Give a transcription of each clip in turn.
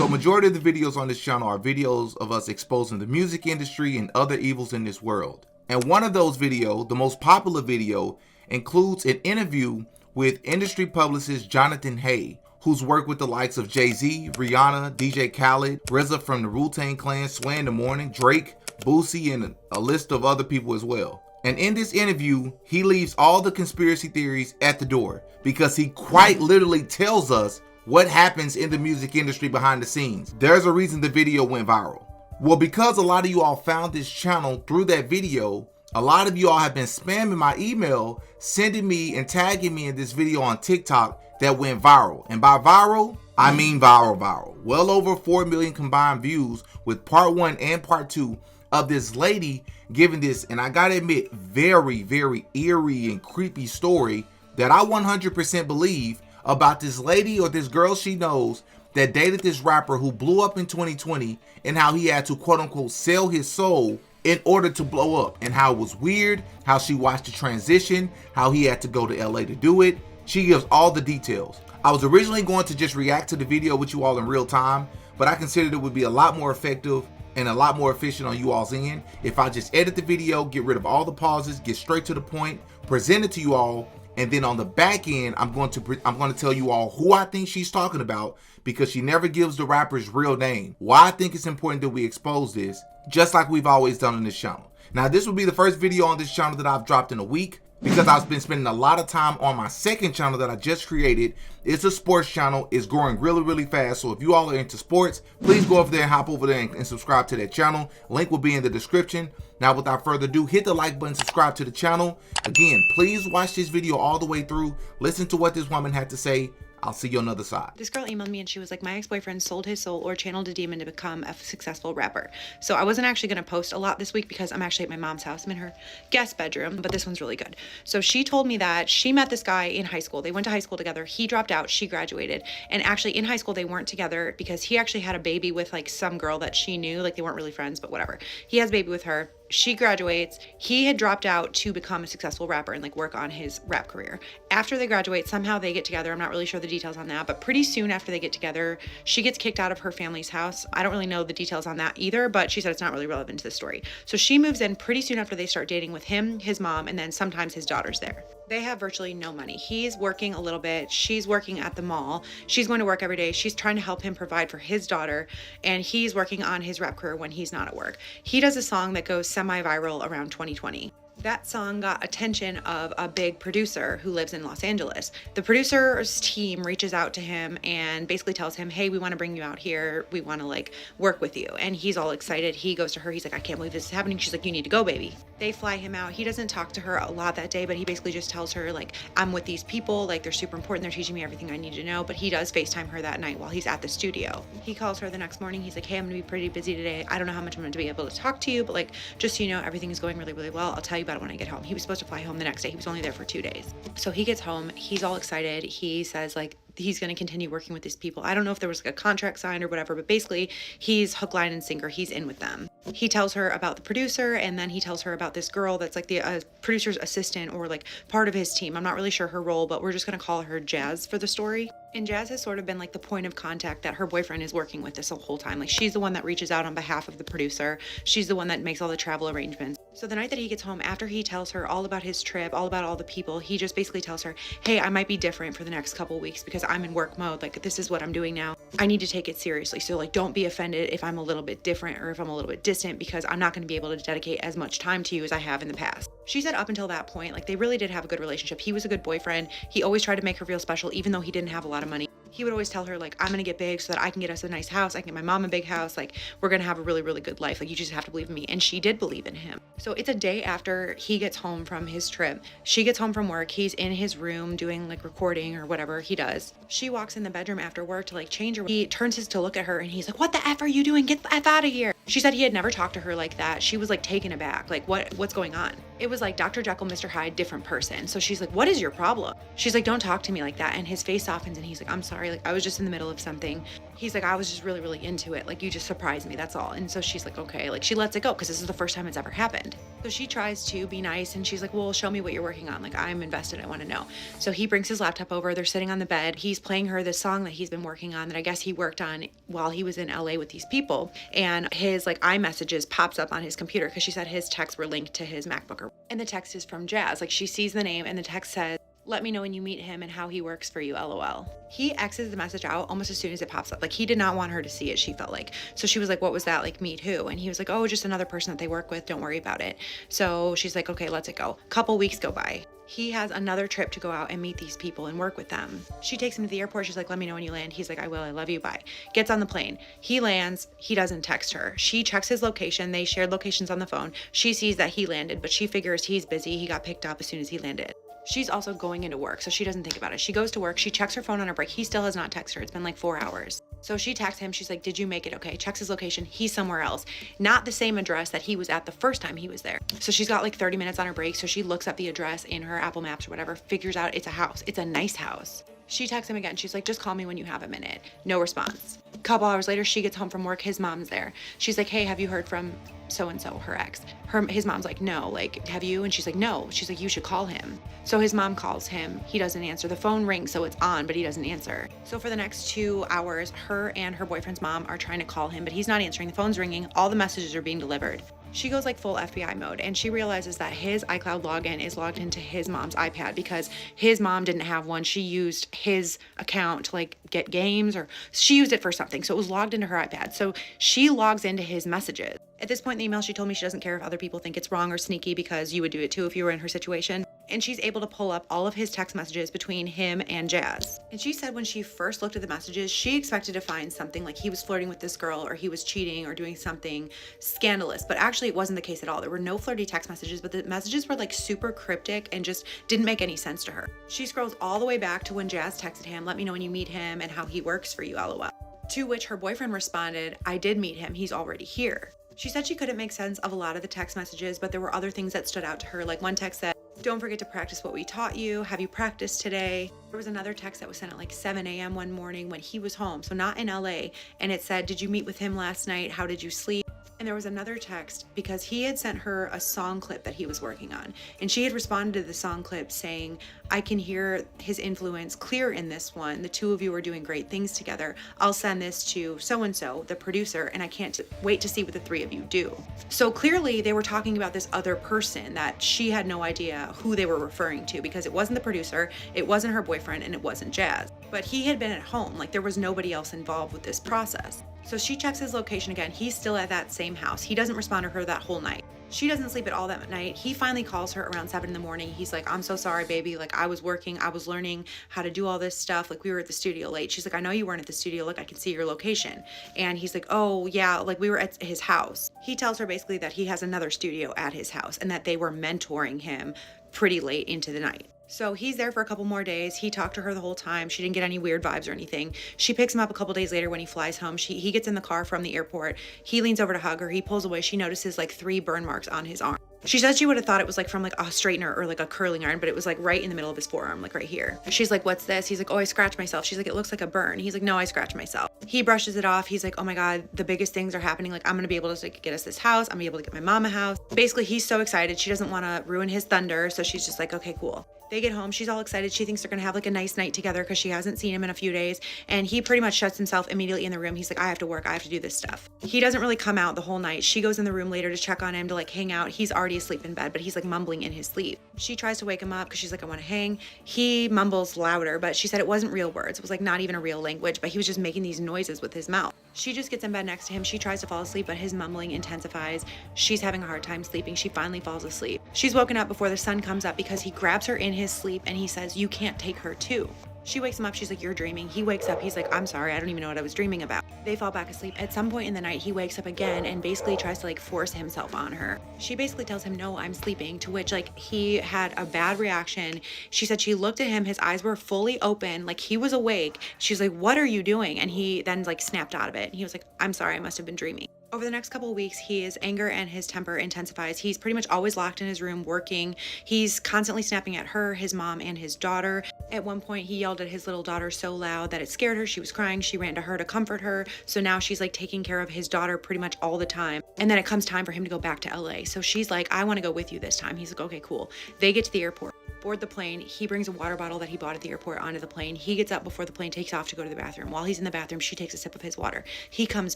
So majority of the videos on this channel are videos of us exposing the music industry and other evils in this world. And one of those videos, the most popular video, includes an interview with industry publicist Jonathan Hay, who's worked with the likes of Jay-Z, Rihanna, DJ Khaled, RZA from the Wu-Tang Clan, Sway in the Morning, Drake, Boosie, and a list of other people as well. And in this interview, he leaves all the conspiracy theories at the door because he quite literally tells us what happens in the music industry behind the scenes. There's a reason the video went viral. Well, because a lot of you all found this channel through that video, a lot of you all have been spamming my email, sending me and tagging me in this video on TikTok that went viral. And by viral, I mean viral. Well over 4 million combined views with part 1 and part 2 of this lady giving this, and I gotta admit, very, very eerie and creepy story that I 100% believe about this lady or this girl she knows that dated this rapper who blew up in 2020, and how he had to quote unquote sell his soul in order to blow up, and how it was weird, how she watched the transition, how he had to go to LA to do it. She gives all the details. I was originally going to just react to the video with you all in real time, but I considered it would be a lot more effective and a lot more efficient on you all's end if I just edit the video, get rid of all the pauses, get straight to the point, present it to you all, and then on the back end, I'm going to tell you all who I think she's talking about, because she never gives the rapper's real name. Why I think it's important that we expose this, just like we've always done on this channel. Now, this will be the first video on this channel that I've dropped in a week, because I've been spending a lot of time on my second channel that I just created. It's a sports channel. It's growing really, really fast. So if you all are into sports, please go over there and hop over there and subscribe to that channel. Link will be in the description. Now, without further ado, hit the like button, subscribe to the channel. Again, please watch this video all the way through. Listen to what this woman had to say. I'll see you on the other side. This girl emailed me and she was like, my ex-boyfriend sold his soul or channeled a demon to become a successful rapper. So I wasn't actually going to post a lot this week because I'm actually at my mom's house. I'm in her guest bedroom, but this one's really good. So she told me that she met this guy in high school. They went to high school together. He dropped out. She graduated. And actually in high school, they weren't together because he actually had a baby with like some girl that she knew. Like they weren't really friends, but whatever. He has a baby with her. She graduates. He had dropped out to become a successful rapper and like work on his rap career. After they graduate, somehow they get together. I'm not really sure the details on that, but pretty soon after they get together, she gets kicked out of her family's house. I don't really know the details on that either, but she said it's not really relevant to the story. So she moves in pretty soon after they start dating with him, his mom, and then sometimes his daughter's there. They have virtually no money. He's working a little bit. She's working at the mall. She's going to work every day. She's trying to help him provide for his daughter, and he's working on his rap career when he's not at work. He does a song that goes semi-viral around 2020. That song got attention of a big producer who lives in Los Angeles. The producer's team reaches out to him and basically tells him, hey, we want to bring you out here. We want to like work with you. And he's all excited. He goes to her. He's like, I can't believe this is happening. She's like, you need to go, baby. They fly him out. He doesn't talk to her a lot that day, but he basically just tells her like, I'm with these people. Like they're super important. They're teaching me everything I need to know. But he does FaceTime her that night while he's at the studio. He calls her the next morning. He's like, hey, I'm going to be pretty busy today. I don't know how much I'm going to be able to talk to you, but like, just so you know, everything is going really, really well. I'll tell you about it when I get home. He was supposed to fly home the next day. He was only there for 2 days. So he gets home. He's all excited. He says like, he's going to continue working with these people. I don't know if there was like a contract signed or whatever, but basically he's hook, line, and sinker. He's in with them. He tells her about the producer, and then he tells her about this girl that's like the producer's assistant or like part of his team. I'm not really sure her role, but we're just going to call her Jazz for the story. And Jazz has sort of been like the point of contact that her boyfriend is working with this whole time. Like she's the one that reaches out on behalf of the producer. She's the one that makes all the travel arrangements. So the night that he gets home, after he tells her all about his trip, all about all the people, he just basically tells her, hey, I might be different for the next couple of weeks because I'm in work mode. Like this is what I'm doing now. I need to take it seriously. So like, don't be offended if I'm a little bit different or if I'm a little bit distant, because I'm not going to be able to dedicate as much time to you as I have in the past. She said up until that point, like they really did have a good relationship. He was a good boyfriend. He always tried to make her feel special, even though he didn't have a lot of money. He would always tell her like, I'm going to get big so that I can get us a nice house. I can get my mom a big house. Like we're going to have a really, really good life. Like you just have to believe in me. And she did believe in him. So it's a day after he gets home from his trip. She gets home from work. He's in his room doing like recording or whatever he does. She walks in the bedroom after work to like change her. He turns his to look at her and he's like, what the F are you doing? Get the F out of here. She said he had never talked to her like that. She was like taken aback. Like what's going on? It was like Dr. Jekyll, Mr. Hyde, different person. So she's like, what is your problem? She's like, don't talk to me like that. And his face softens and he's like, I'm sorry. sorry. Like, I was just in the middle of something. He's like, I was just really, really into it. Like, you just surprised me. That's all. And so she's like, okay. Like, she lets it go because this is the first time it's ever happened. So she tries to be nice and she's like, well, show me what you're working on. Like, I'm invested. I want to know. So he brings his laptop over. They're sitting on the bed. He's playing her this song that he's been working on that I guess he worked on while he was in LA with these people. And his like iMessages pops up on his computer because she said his texts were linked to his MacBook. And the text is from Jazz. Like, she sees the name and the text says, let me know when you meet him and how he works for you, LOL. He X's the message out almost as soon as it pops up. Like, he did not want her to see it, she felt like. So she was like, what was that? Like, meet who? And he was like, oh, just another person that they work with. Don't worry about it. So she's like, okay, let's it go. Couple weeks go by. He has another trip to go out and meet these people and work with them. She takes him to the airport. She's like, let me know when you land. He's like, I will. I love you. Bye. Gets on the plane. He lands. He doesn't text her. She checks his location. They shared locations on the phone. She sees that he landed, but she figures he's busy. He got picked up as soon as he landed. She's also going into work, so she doesn't think about it. She goes to work. She checks her phone on her break. He still has not texted her. It's been like 4 hours. So she texts him. She's like, did you make it okay? Checks his location. He's somewhere else. Not the same address that he was at the first time he was there. So she's got like 30 minutes on her break. So she looks up the address in her Apple Maps or whatever, figures out it's a house. It's a nice house. She texts him again. She's like, just call me when you have a minute. No response. A couple hours later, she gets home from work. His mom's there. She's like, hey, have you heard from so-and-so, her ex? His mom's like, no. Like, have you? And she's like, no. She's like, you should call him. So his mom calls him. He doesn't answer. The phone rings, so it's on, but he doesn't answer. So for the next 2 hours, her and her boyfriend's mom are trying to call him, but he's not answering. The phone's ringing. All the messages are being delivered. She goes like full FBI mode and she realizes that his iCloud login is logged into his mom's iPad because his mom didn't have one. She used his account to like get games, or she used it for something. So it was logged into her iPad. So she logs into his messages. At this point in the email, she told me she doesn't care if other people think it's wrong or sneaky because you would do it too if you were in her situation. And she's able to pull up all of his text messages between him and Jazz. And she said when she first looked at the messages, she expected to find something like he was flirting with this girl or he was cheating or doing something scandalous. But actually it wasn't the case at all. There were no flirty text messages, but the messages were like super cryptic and just didn't make any sense to her. She scrolls all the way back to when Jazz texted him, let me know when you meet him and how he works for you, LOL. To which her boyfriend responded, I did meet him. He's already here. She said she couldn't make sense of a lot of the text messages, but there were other things that stood out to her. Like one text said, don't forget to practice what we taught you. Have you practiced today? There was another text that was sent at like 7 a.m. one morning when he was home, so not in LA. And it said, did you meet with him last night? How did you sleep? And there was another text because he had sent her a song clip that he was working on. And she had responded to the song clip saying, I can hear his influence clear in this one. The two of you are doing great things together. I'll send this to so-and-so, the producer, and I can't wait to see what the three of you do. So clearly they were talking about this other person that she had no idea who they were referring to because it wasn't the producer, it wasn't her boyfriend, and it wasn't Jazz. But he had been at home, like there was nobody else involved with this process. So she checks his location again. He's still at that same house. He doesn't respond to her that whole night. She doesn't sleep at all that night. He finally calls her around 7 in the morning. He's like, I'm so sorry, baby. Like, I was working. I was learning how to do all this stuff. Like, we were at the studio late. She's like, I know you weren't at the studio. Look, I can see your location. And he's like, oh, yeah, like we were at his house. He tells her basically that he has another studio at his house and that they were mentoring him pretty late into the night. So he's there for a couple more days. He talked to her the whole time. She didn't get any weird vibes or anything. She picks him up a couple days later when he flies home. He gets in the car from the airport. He leans over to hug her. He pulls away. She notices like 3 burn marks on his arm. She said she would have thought it was like from like a straightener or like a curling iron, but it was like right in the middle of his forearm, like right here. She's like, what's this? He's like, oh, I scratched myself. She's like, it looks like a burn. He's like, no, I scratched myself. He brushes it off. He's like, oh my God, the biggest things are happening. Like, I'm going to be able to like, get us this house. I'm going to be able to get my mom a house. Basically, he's so excited. She doesn't want to ruin his thunder. So she's just like, okay, cool. They get home. She's all excited. She thinks they're going to have like a nice night together because she hasn't seen him in a few days. And he pretty much shuts himself immediately in the room. He's like, I have to work. I have to do this stuff. He doesn't really come out the whole night. She goes in the room later to check on him, to like hang out. He's already asleep in bed, but he's like mumbling in his sleep. She tries to wake him up because she's like, I want to hang. He mumbles louder, but she said it wasn't real words. It was like not even a real language, but he was just making these noises with his mouth. She just gets in bed next to him. She tries to fall asleep, but his mumbling intensifies. She's having a hard time sleeping. She finally falls asleep. She's woken up before the sun comes up because he grabs her in his sleep and he says, you can't take her too. She wakes him up. She's like, you're dreaming. He wakes up. He's like, I'm sorry. I don't even know what I was dreaming about. They fall back asleep. At some point in the night, he wakes up again and basically tries to like force himself on her. She basically tells him, no, I'm sleeping, to which like he had a bad reaction. She said she looked at him. His eyes were fully open. Like he was awake. She's like, what are you doing? And he then like snapped out of it. And he was like, I'm sorry. I must have been dreaming. Over the next couple of weeks, his anger and his temper intensifies. He's pretty much always locked in his room working. He's constantly snapping at her, his mom, and his daughter. At one point, he yelled at his little daughter so loud that it scared her. She was crying. She ran to her to comfort her. So now she's like taking care of his daughter pretty much all the time. And then it comes time for him to go back to LA. So she's like, I want to go with you this time. He's like, okay, cool. They get to the airport, board the plane. He brings a water bottle that he bought at the airport onto the plane. He gets up before the plane takes off to go to the bathroom. While he's in the bathroom, she takes a sip of his water. He comes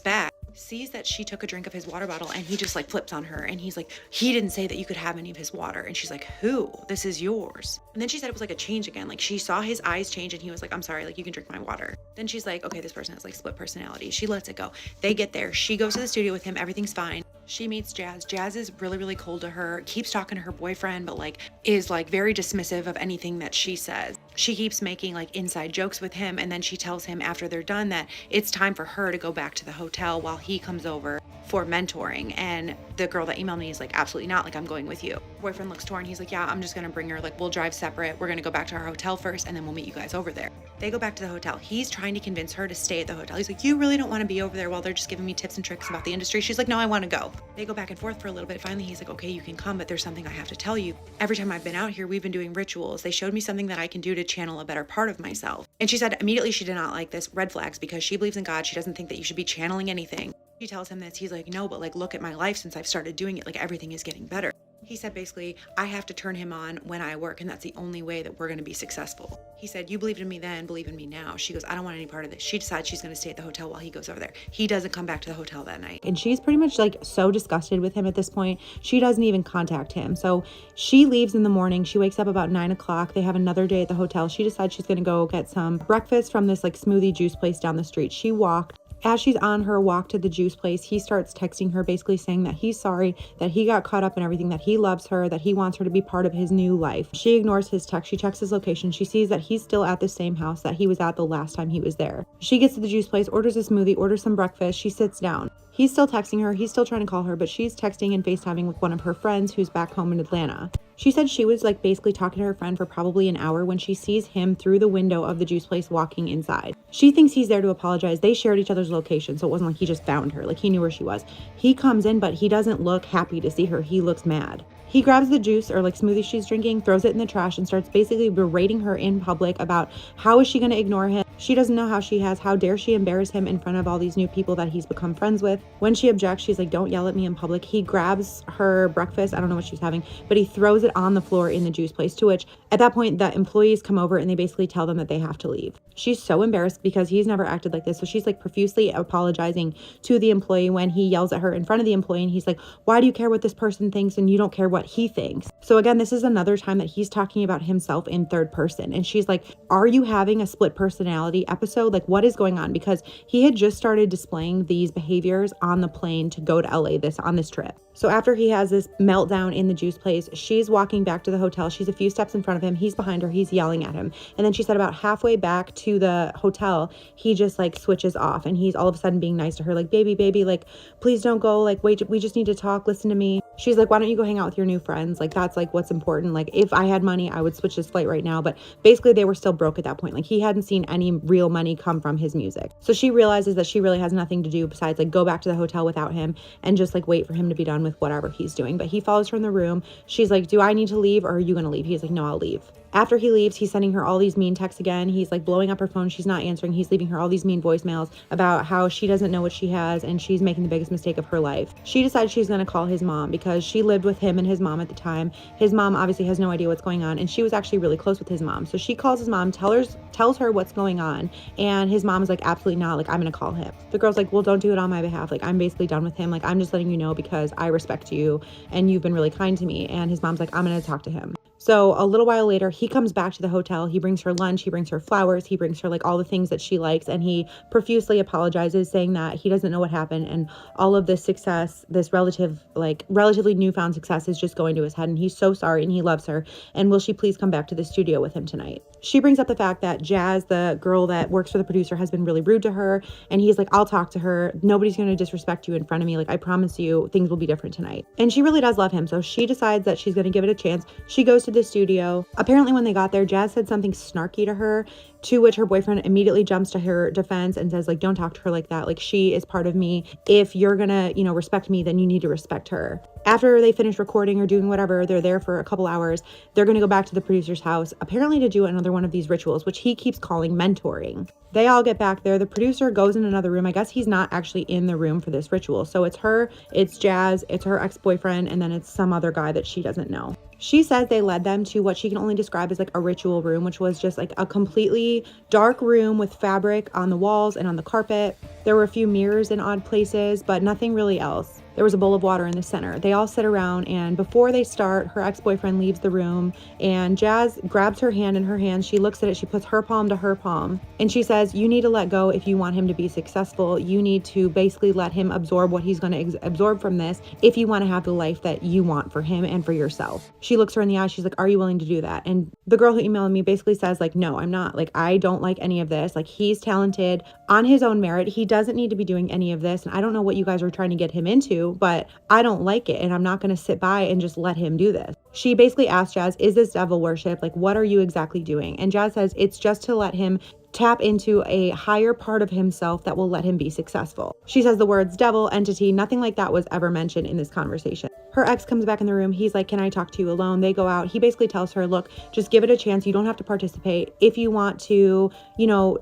back, sees that she took a drink of his water bottle, and he just like flips on her. And he's like, he didn't say that you could have any of his water. And she's like, who? This is yours. And then she said it was like a change again. Like she saw his eyes change and he was like, I'm sorry, like you can drink my water. Then she's like, okay, this person has like split personality. She lets it go. They get there. She goes to the studio with him. Everything's fine. She meets Jazz. Jazz is really, really cold to her, keeps talking to her boyfriend, but like is like very dismissive of anything that she says. She keeps making like inside jokes with him. And then she tells him after they're done that it's time for her to go back to the hotel while he comes over for mentoring. And the girl that emailed me is like, absolutely not, like I'm going with you. Boyfriend looks torn. He's like, yeah, I'm just gonna bring her, like we'll drive separate. We're gonna go back to our hotel first and then we'll meet you guys over there. They go back to the hotel. He's trying to convince her to stay at the hotel. He's like, you really don't want to be over there while they're just giving me tips and tricks about the industry. She's like, no, I want to go. They go back and forth for a little bit. Finally, he's like, okay, you can come, but there's something I have to tell you. Every time I've been out here, we've been doing rituals. They showed me something that I can do to channel a better part of myself. And she said immediately she did not like this, red flags, because she believes in God. She doesn't think that you should be channeling anything. She tells him this. He's like, no, but like, look at my life since I've started doing it. Like everything is getting better. He said, basically, I have to turn him on when I work, and that's the only way that we're going to be successful. He said, you believed in me then, believe in me now. She goes, I don't want any part of this. She decides she's going to stay at the hotel while he goes over there. He doesn't come back to the hotel that night. And she's pretty much like so disgusted with him at this point. She doesn't even contact him. So she leaves in the morning. She wakes up about 9 o'clock. They have another day at the hotel. She decides she's going to go get some breakfast from this like smoothie juice place down the street. She walked. As she's on her walk to the juice place, he starts texting her, basically saying that he's sorry, that he got caught up in everything, that he loves her, that he wants her to be part of his new life. She ignores his text. She checks his location. She sees that he's still at the same house that he was at the last time he was there. She gets to the juice place, orders a smoothie, orders some breakfast. She sits down. He's still texting her. He's still trying to call her, but she's texting and FaceTiming with one of her friends who's back home in Atlanta. She said she was like basically talking to her friend for probably an hour when she sees him through the window of the juice place walking inside. She thinks he's there to apologize. They shared each other's location, so it wasn't like he just found her. Like he knew where she was. He comes in, but he doesn't look happy to see her. He looks mad. He grabs the juice or like smoothie she's drinking, throws it in the trash, and starts basically berating her in public about how is she going to ignore him. She doesn't know how she has. How dare she embarrass him in front of all these new people that he's become friends with. When she objects, she's like, don't yell at me in public. He grabs her breakfast. I don't know what she's having, but he throws it on the floor in the juice place, to which at that point the employees come over and they basically tell them that they have to leave. She's so embarrassed because he's never acted like this. So she's like profusely apologizing to the employee when he yells at her in front of the employee. And he's like, why do you care what this person thinks and you don't care what he thinks? So again, this is another time that he's talking about himself in third person. And she's like, are you having a split personality episode? Like what is going on? Because he had just started displaying these behaviors on the plane to go to LA on this trip. So after he has this meltdown in the juice place, she's walking back to the hotel. She's a few steps in front of him. He's behind her. He's yelling at him. And then she said about halfway back to the hotel, he just like switches off and he's all of a sudden being nice to her. Like, baby, like, please don't go. Like, wait, we just need to talk. Listen to me. She's like, why don't you go hang out with your new friends? Like, that's like what's important. Like, if I had money, I would switch this flight right now. But basically they were still broke at that point. Like he hadn't seen any real money come from his music. So she realizes that she really has nothing to do besides like go back to the hotel without him and just like wait for him to be done with whatever he's doing. But he follows her in the room. She's like, do I need to leave or are you going to leave? He's like, no, I'll leave. After he leaves, he's sending her all these mean texts again. He's like blowing up her phone. She's not answering. He's leaving her all these mean voicemails about how she doesn't know what she has and she's making the biggest mistake of her life. She decides she's going to call his mom because she lived with him and his mom at the time. His mom obviously has no idea what's going on and she was actually really close with his mom. So she calls his mom, tells her what's going on, and his mom is like, absolutely not. Like, I'm going to call him. The girl's like, well, don't do it on my behalf. Like, I'm basically done with him. Like, I'm just letting you know because I respect you and you've been really kind to me. And his mom's like, I'm going to talk to him. So a little while later, he comes back to the hotel. He brings her lunch. He brings her flowers. He brings her like all the things that she likes. And he profusely apologizes, saying that he doesn't know what happened. And all of this success, this relatively newfound success is just going to his head. And he's so sorry and he loves her. And will she please come back to the studio with him tonight? She brings up the fact that Jazz, the girl that works for the producer, has been really rude to her. And he's like, I'll talk to her. Nobody's going to disrespect you in front of me. Like, I promise you things will be different tonight. And she really does love him. So she decides that she's going to give it a chance. She goes to the studio. Apparently when they got there, Jazz said something snarky to her, to which her boyfriend immediately jumps to her defense and says, like, don't talk to her like that. Like, she is part of me. If you're gonna, respect me, then you need to respect her. After they finish recording or doing whatever, they're there for a couple hours. They're going to go back to the producer's house, apparently to do another one of these rituals, which he keeps calling mentoring. They all get back there. The producer goes in another room. I guess he's not actually in the room for this ritual. So it's her, it's Jazz, it's her ex-boyfriend, and then it's some other guy that she doesn't know. She says they led them to what she can only describe as like a ritual room, which was just like a completely dark room with fabric on the walls and on the carpet. There were a few mirrors in odd places, but nothing really else. There was a bowl of water in the center. They all sit around, and before they start, her ex-boyfriend leaves the room, and Jazz grabs her hand in her hands. She looks at it. She puts her palm to her palm, and she says, you need to let go if you want him to be successful. You need to basically let him absorb what he's going to absorb from this if you want to have the life that you want for him and for yourself. She looks her in the eye. She's like, are you willing to do that? And the girl who emailed me basically says, like, no, I'm not. Like, I don't like any of this. Like, he's talented on his own merit. He doesn't need to be doing any of this. And I don't know what you guys are trying to get him into, but I don't like it, and I'm not going to sit by and just let him do this. She basically asked Jazz, is this devil worship? Like, what are you exactly doing? And Jazz says it's just to let him tap into a higher part of himself that will let him be successful. She says the words devil, entity, nothing like that was ever mentioned in this conversation. Her ex comes back in the room. He's like, can I talk to you alone? They go out. He basically tells her, look, just give it a chance. You don't have to participate. If you want to,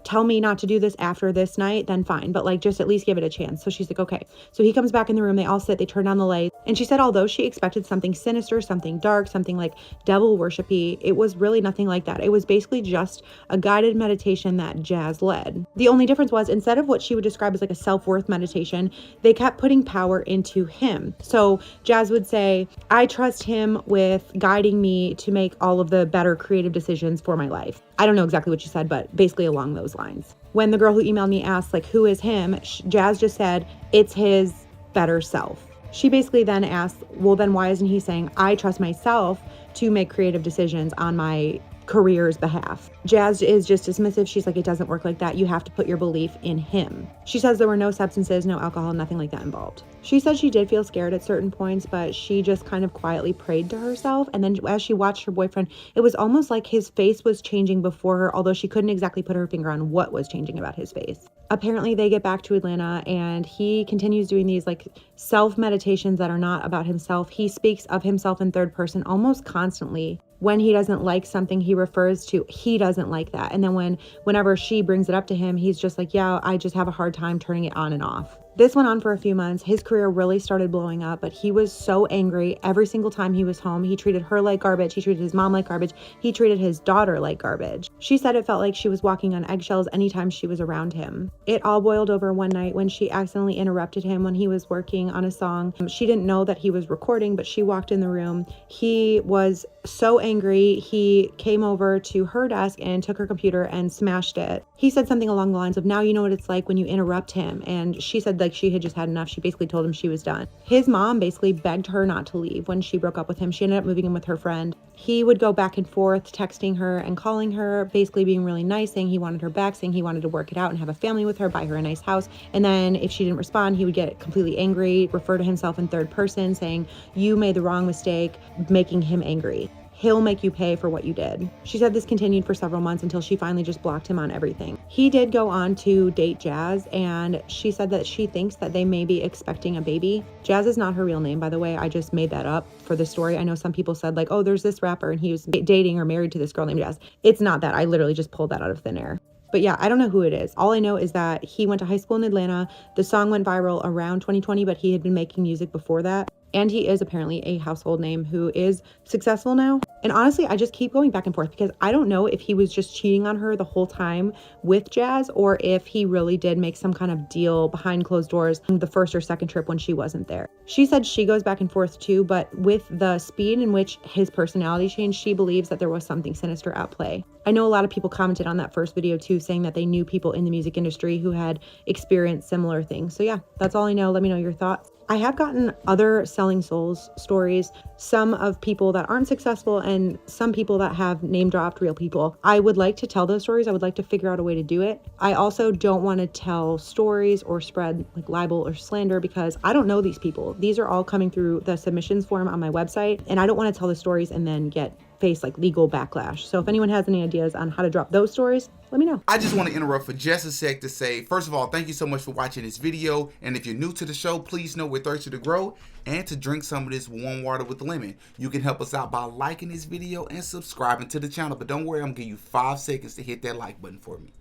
tell me not to do this after this night, then fine. But like, just at least give it a chance. So she's like, okay. So he comes back in the room. They all sit, they turn down the lights. And she said, although she expected something sinister, something dark, something like devil worshipy, it was really nothing like that. It was basically just a guided meditation that Jazz led. The only difference was, instead of what she would describe as like a self-worth meditation, they kept putting power into him. So Jazz would say, I trust him with guiding me to make all of the better creative decisions for my life. I don't know exactly what she said, but basically along those lines. When the girl who emailed me asked, like, who is him? Jazz just said, it's his better self. She basically then asked, well, then why isn't he saying, I trust myself to make creative decisions on my career's behalf? Jazz is just dismissive. She's like, it doesn't work like that. You have to put your belief in him. She says there were no substances, no alcohol, nothing like that involved. She said she did feel scared at certain points, but she just kind of quietly prayed to herself. And then as she watched her boyfriend, it was almost like his face was changing before her, although she couldn't exactly put her finger on what was changing about his face. Apparently they get back to Atlanta, and he continues doing these like self meditations that are not about himself. He speaks of himself in third person almost constantly. When he doesn't like something, he refers to, he doesn't like that. And then whenever she brings it up to him, he's just like, yeah, I just have a hard time turning it on and off. This went on for a few months. His career really started blowing up, but he was so angry every single time he was home. He treated her like garbage. He treated his mom like garbage. He treated his daughter like garbage. She said it felt like she was walking on eggshells anytime she was around him. It all boiled over one night when she accidentally interrupted him when he was working on a song. She didn't know that he was recording, but she walked in the room. He was so angry. He came over to her desk and took her computer and smashed it. He said something along the lines of, now you know what it's like when you interrupt him. And she said like she had just had enough. She basically told him she was done. His mom basically begged her not to leave when she broke up with him. She ended up moving in with her friend. He would go back and forth, texting her and calling her, basically being really nice, saying he wanted her back, saying he wanted to work it out and have a family with her, buy her a nice house. And then if she didn't respond, he would get completely angry, refer to himself in third person, saying, you made the wrong mistake, making him angry. He'll make you pay for what you did. She said this continued for several months until she finally just blocked him on everything. He did go on to date Jazz, and she said that she thinks that they may be expecting a baby. Jazz is not her real name, by the way. I just made that up for the story. I know some people said like, oh, there's this rapper and he was dating or married to this girl named Jazz. It's not that. I literally just pulled that out of thin air. But yeah, I don't know who it is. All I know is that he went to high school in Atlanta. The song went viral around 2020, but he had been making music before that. And he is apparently a household name who is successful now. And honestly, I just keep going back and forth because I don't know if he was just cheating on her the whole time with Jazz or if he really did make some kind of deal behind closed doors the first or second trip when she wasn't there. She said she goes back and forth too, but with the speed in which his personality changed, she believes that there was something sinister at play. I know a lot of people commented on that first video too, saying that they knew people in the music industry who had experienced similar things. So yeah, that's all I know. Let me know your thoughts. I have gotten other selling souls stories, some of people that aren't successful and some people that have name dropped real people. I would like to tell those stories. I would like to figure out a way to do it. I also don't want to tell stories or spread like libel or slander because I don't know these people. These are all coming through the submissions form on my website, and I don't want to tell the stories and then get face like legal backlash. So if anyone has any ideas on how to drop those stories, let me know. I just want to interrupt for just a sec to say, first of all, thank you so much for watching this video. And if you're new to the show, please know we're thirsty to grow and to drink some of this warm water with lemon. You can help us out by liking this video and subscribing to the channel. But don't worry, I'm going to give you 5 seconds to hit that like button for me.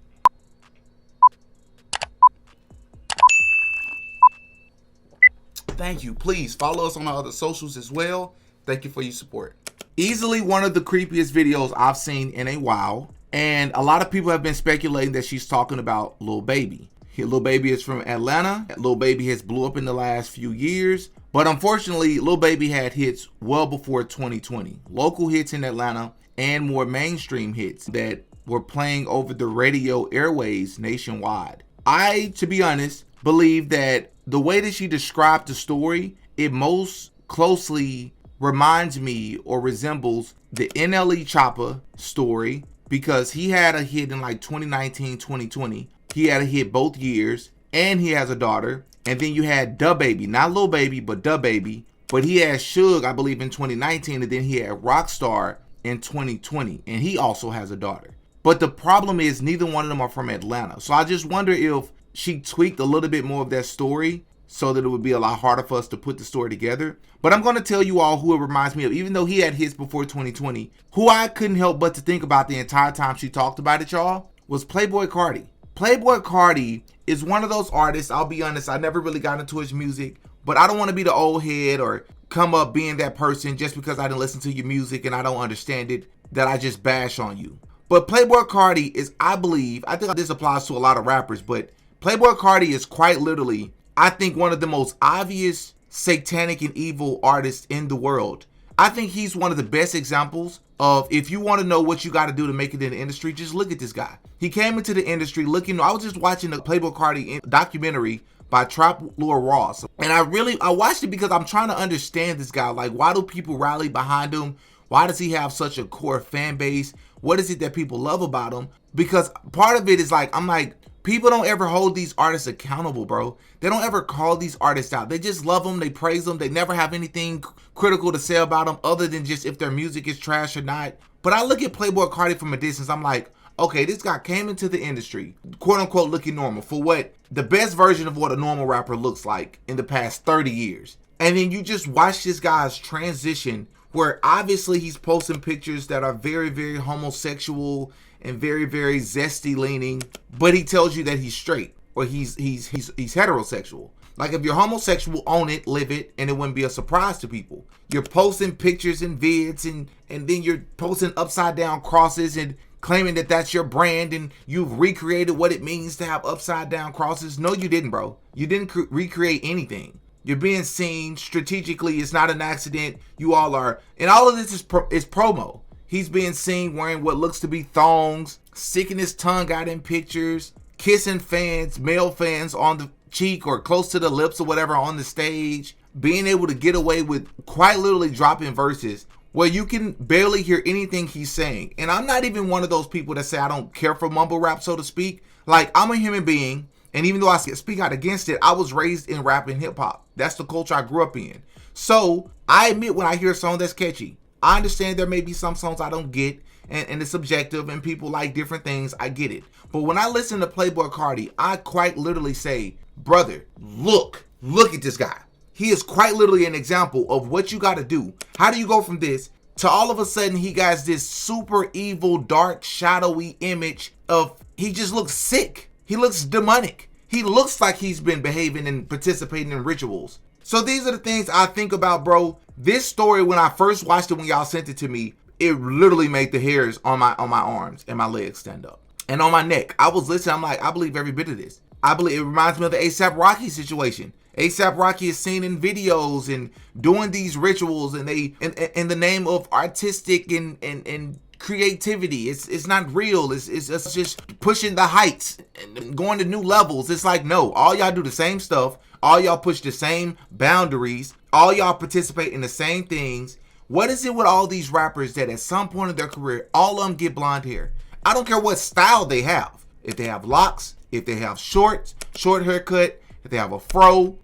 Thank you. Please follow us on our other socials as well. Thank you for your support. Easily one of the creepiest videos I've seen in a while. And a lot of people have been speculating that she's talking about Lil Baby. Lil Baby is from Atlanta. Lil Baby has blew up in the last few years. But unfortunately, Lil Baby had hits well before 2020. Local hits in Atlanta and more mainstream hits that were playing over the radio airways nationwide. I, to be honest, believe that the way that she described the story, it most closely reminds me or resembles the NLE Choppa story, because he had a hit in like 2019, 2020. He had a hit both years, and he has a daughter. And then you had Da Baby, not Lil Baby, but Da Baby. But he had Suge, I believe, in 2019, and then he had Rockstar in 2020, and he also has a daughter. But the problem is neither one of them are from Atlanta. So I just wonder if she tweaked a little bit more of that story so that it would be a lot harder for us to put the story together. But I'm going to tell you all who it reminds me of, even though he had hits before 2020, who I couldn't help but to think about the entire time she talked about it, y'all, was Playboi Carti. Playboi Carti is one of those artists, I'll be honest, I never really got into his music, but I don't want to be the old head or come up being that person just because I didn't listen to your music and I don't understand it, that I just bash on you. But Playboi Carti is, I believe, I think this applies to a lot of rappers, but Playboi Carti is quite literally, I think, one of the most obvious satanic and evil artists in the world. I think he's one of the best examples of, if you want to know what you got to do to make it in the industry, just look at this guy. He came into the industry looking, I was just watching the Playboi Carti documentary by Trap Lord Ross. And I watched it because I'm trying to understand this guy. Like, why do people rally behind him? Why does he have such a core fan base? What is it that people love about him? Because part of it is like, I'm like, people don't ever hold these artists accountable, bro. They don't ever call these artists out. They just love them. They praise them. They never have anything critical to say about them other than just if their music is trash or not. But I look at Playboi Carti from a distance. I'm like, okay, this guy came into the industry, quote unquote, looking normal for what the best version of what a normal rapper looks like in the past 30 years. And then you just watch this guy's transition where obviously he's posting pictures that are very, very homosexual and very, very zesty leaning, but he tells you that he's straight or he's heterosexual. Like, if you're homosexual, own it, live it, and it wouldn't be a surprise to people. You're posting pictures and vids and then you're posting upside down crosses and claiming that that's your brand and you've recreated what it means to have upside down crosses. No, you didn't, bro. You didn't recreate anything. You're being seen strategically. It's not an accident. You all are, and all of this is promo. He's being seen wearing what looks to be thongs, sticking his tongue out in pictures, kissing fans, male fans on the cheek or close to the lips or whatever on the stage, being able to get away with quite literally dropping verses where you can barely hear anything he's saying. And I'm not even one of those people that say I don't care for mumble rap, so to speak. Like, I'm a human being, and even though I speak out against it, I was raised in rap and hip hop. That's the culture I grew up in. So I admit when I hear a song that's catchy, I understand there may be some songs I don't get, and it's subjective, and people like different things. I get it. But when I listen to Playboi Carti, I quite literally say, brother, look at this guy. He is quite literally an example of what you got to do. How do you go from this to all of a sudden he got this super evil, dark, shadowy image of, he just looks sick. He looks demonic. He looks like he's been behaving and participating in rituals. So these are the things I think about, bro. This story, when I first watched it, when y'all sent it to me, it literally made the hairs on my arms and my legs stand up. And on my neck. I was listening, I'm like, I believe every bit of this. I believe it reminds me of the A$AP Rocky situation. A$AP Rocky is seen in videos and doing these rituals, and they in the name of artistic and creativity. It's not real. It's just pushing the heights and going to new levels. It's like, no, all y'all do the same stuff. All y'all push the same boundaries. All y'all participate in the same things. What is it with all these rappers that at some point in their career, all of them get blonde hair? I don't care what style they have. If they have locks, if they have short haircut, if they have a fro,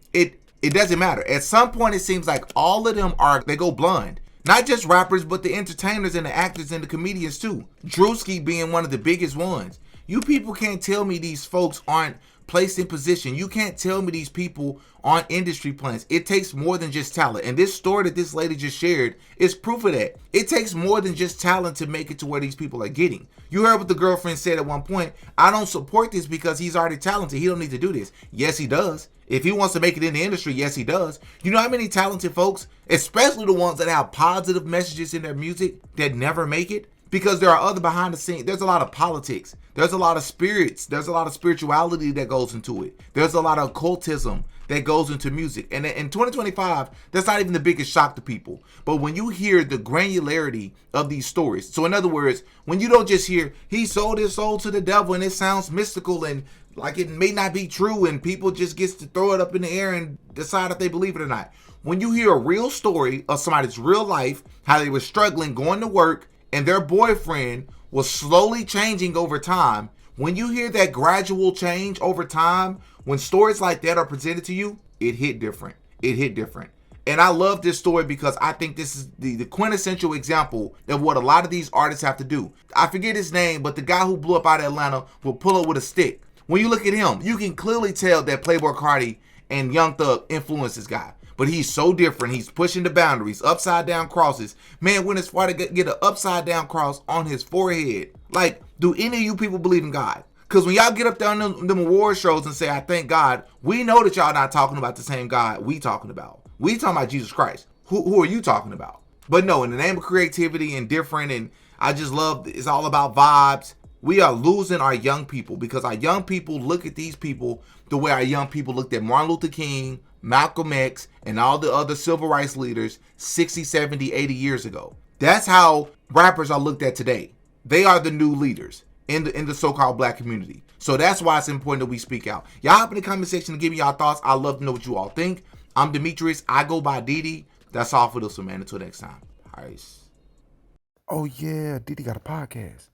it doesn't matter. At some point, it seems like all of them they go blonde. Not just rappers, but the entertainers and the actors and the comedians too. Drewski being one of the biggest ones. You people can't tell me these folks aren't placed in position. You can't tell me these people aren't industry plants. It takes more than just talent. And this story that this lady just shared is proof of that. It takes more than just talent to make it to where these people are getting. You heard what the girlfriend said at one point. I don't support this because he's already talented. He don't need to do this. Yes, he does. If he wants to make it in the industry, yes, he does. You know how many talented folks, especially the ones that have positive messages in their music, that never make it? Because there are other behind the scenes. There's a lot of politics. There's a lot of spirits. There's a lot of spirituality that goes into it. There's a lot of occultism that goes into music. And in 2025, that's not even the biggest shock to people. But when you hear the granularity of these stories, so in other words, when you don't just hear, he sold his soul to the devil and it sounds mystical and like it may not be true and people just gets to throw it up in the air and decide if they believe it or not. When you hear a real story of somebody's real life, how they were struggling, going to work, and their boyfriend was slowly changing over time, when you hear that gradual change over time, when stories like that are presented to you, it hit different. It hit different. And I love this story because I think this is the quintessential example of what a lot of these artists have to do. I forget his name, but the guy who blew up out of Atlanta will pull up with a stick. When you look at him, you can clearly tell that Playboi Carti and Young Thug influenced this guy. But he's so different. He's pushing the boundaries, upside down crosses. Man went as far to get an upside down cross on his forehead. Like, do any of you people believe in God? Because when y'all get up there on them award shows and say, I thank God, we know that y'all not talking about the same God we talking about. We talking about Jesus Christ. Who are you talking about? But no, in the name of creativity and different, and I just love, it's all about vibes. We are losing our young people because our young people look at these people the way our young people looked at Martin Luther King, Malcolm X, and all the other civil rights leaders 60, 70, 80 years ago. That's how rappers are looked at today. They are the new leaders in the so-called black community. So that's why it's important that we speak out. Y'all hop in the comment section and give me y'all thoughts. I love to know what you all think. I'm Demetrius. I go by Didi. That's all for this one, man. Until next time. Peace. Oh yeah, Didi got a podcast.